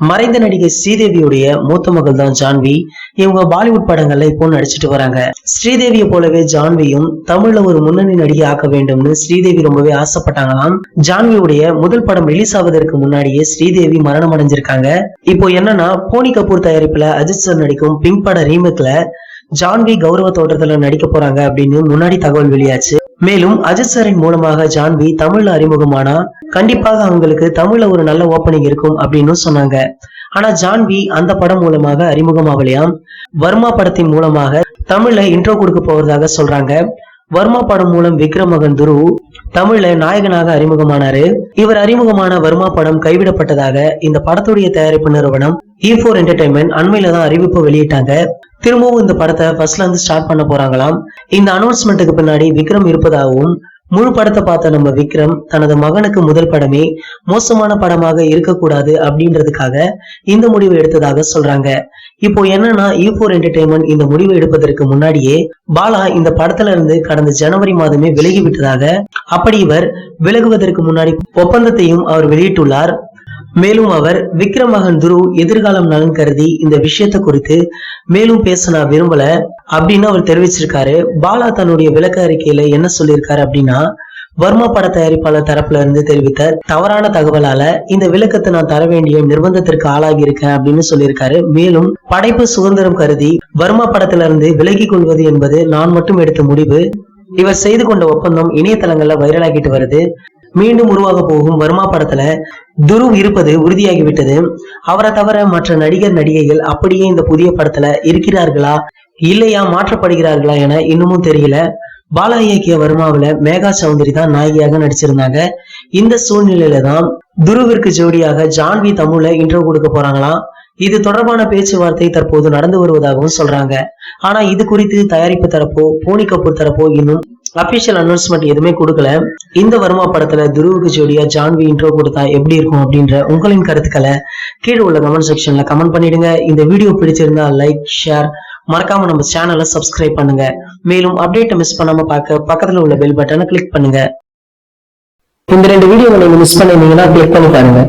மறைந்த நடிகை ஸ்ரீதேவியுடைய மூத்த மகள் தான் ஜான்வி. இவங்க பாலிவுட் படங்கள்ல இப்போ நடிச்சிட்டு வராங்க. ஸ்ரீதேவியை போலவே ஜான்வியும் தமிழ்ல ஒரு முன்னணி நடிகை ஆக்க வேண்டும்னு ஸ்ரீதேவி ரொம்பவே ஆசைப்பட்டாங்களாம். ஜான்வியுடைய முதல் படம் ரிலீஸ் ஆவதற்கு முன்னாடியே ஸ்ரீதேவி மரணம் அடைஞ்சிருக்காங்க. இப்போ என்னன்னா, போனி கபூர் தயாரிப்புல அஜித் சார் நடிக்கும் பிங்க் பட ரீமேக்ல ஜான்வி கௌரவ தோற்றத்துல நடிக்க போறாங்க அப்படின்னு முன்னாடி தகவல் வெளியாச்சு. மேலும் அஜித் சாரின் மூலமாக ஜான்வி தமிழ்ல அறிமுகமானா கண்டிப்பாக அவங்களுக்கு தமிழ்ல ஒரு நல்ல ஓப்பனிங் இருக்கும் அப்படின்னு சொன்னாங்க. ஆனா ஜான்வி அந்த படம் மூலமாக அறிமுகமாகலையாம். வர்மா படத்தின் மூலமாக தமிழ்ல இன்ட்ரோ கொடுக்க போவதாக சொல்றாங்க. வர்மா படம் மூலம் விக்ரம் மகன் துருவ் தமிழ்ல நாயகனாக அறிமுகமானாரு. இவர் அறிமுகமான வர்மா படம் கைவிடப்பட்டதாக இந்த படத்துடைய தயாரிப்பு நிறுவனம் E4 என்டர்டைன்மெண்ட் அண்மையில தான் அறிவிப்பு வெளியிட்டாங்க. திரும்பவும் இந்த படத்தை ஃபர்ஸ்ட்ல இருந்து ஸ்டார்ட் பண்ண போறாங்களாம். இந்த அனௌன்ஸ்மெண்ட்டுக்கு பின்னாடி விக்ரம் இருப்பதாகவும், முழு படத்தை பார்த்த நம்ம விக்ரம் தனது மகனுக்கு முதல் படமே மோசமான படமாக இருக்கக்கூடாது அப்படின்றதுக்காக இந்த முடிவை எடுத்ததாக சொல்றாங்க. இப்போ என்னன்னா, E4 என்டர்டைன்மெண்ட் இந்த முடிவை எடுப்பதற்கு முன்னாடியே பாலா இந்த படத்துல இருந்து கடந்த ஜனவரி மாதமே விலகி விட்டதாக, அப்படி இவர் விலகுவதற்கு முன்னாடி ஒப்பந்தத்தையும் அவர் வெளியிட்டுள்ளார். மேலும் அவர் விக்ரம் மகன் துருவ் எதிர்காலம் நலன் கருதி இந்த விஷயத்த குறித்து மேலும் பேச நான் விரும்பல அப்படின்னு அவர் தெரிவிச்சிருக்காரு. பாலா தன்னுடைய விளக்க அறிக்கையில என்ன சொல்லியிருக்காரு அப்படின்னா, வர்மா பட தயாரிப்பாளர் தரப்புல இருந்து தெரிவித்த தவறான தகவலால இந்த விளக்கத்தை நான் தர வேண்டிய நிர்பந்தத்திற்கு ஆளாகி இருக்கேன் அப்படின்னு சொல்லியிருக்காரு. மேலும் படைப்பு சுதந்திரம் கருதி வர்மா படத்துல இருந்து விலகி கொள்வது என்பது நான் மட்டும் எடுத்த முடிவு. இவர் செய்து கொண்ட ஒப்பந்தம் இணையதளங்கள்ல வைரலாகிட்டு வருது. மீண்டும் உருவாக போகும் வர்மா படத்துல துருவ் இருப்பது உறுதியாகிவிட்டது. அவரை தவிர மற்ற நடிகர் நடிகைகள் அப்படியே இந்த புதிய படத்துல இருக்கிறார்களா இல்லையா மாற்றப்படுகிறார்களா என இன்னமும் தெரியல. பாலா இயக்கிய வர்மாவில மேகா சௌந்தரி தான் நாயகியாக நடிச்சிருந்தாங்க. இந்த சூழ்நிலையில தான் துருவிற்கு ஜோடியாக ஜான்வி தமிழ்ல இன்ட்ரோ கொடுக்க போறாங்களாம். இது தொடர்பான பேச்சுவார்த்தை தற்போது நடந்து வருவதாகவும் சொல்றாங்க. ஆனா இது குறித்து தயாரிப்பு தரப்போ போனி கபூர் தரப்போ இன்னும் அபிஷியல் அனௌன்ஸ்மெண்ட் எதுவுமே கொடுக்கல. இந்த வர்மா படத்துல துருவுக்கு ஜோடியா ஜான்வி இன்ட்ரோ கொடுத்தா எப்படி இருக்கும் அப்படின்ற உங்களின் கருத்துக்களை கீழே உள்ள கமெண்ட் செக்ஷன்ல கமெண்ட் பண்ணிடுங்க. இந்த வீடியோ பிடிச்சிருந்தா லைக், ஷேர், மறக்காம நம்ம சேனலை சப்ஸ்கிரைப் பண்ணுங்க. மேலும் அப்டேட்டை மிஸ் பண்ணாம பார்க்க பக்கத்துல உள்ள பெல் பட்டனை கிளிக் பண்ணுங்க. இந்த 2 வீடியோவை நீங்க மிஸ் பண்ணிருந்தீங்கன்னா கிளிக் பண்ணி பாருங்க.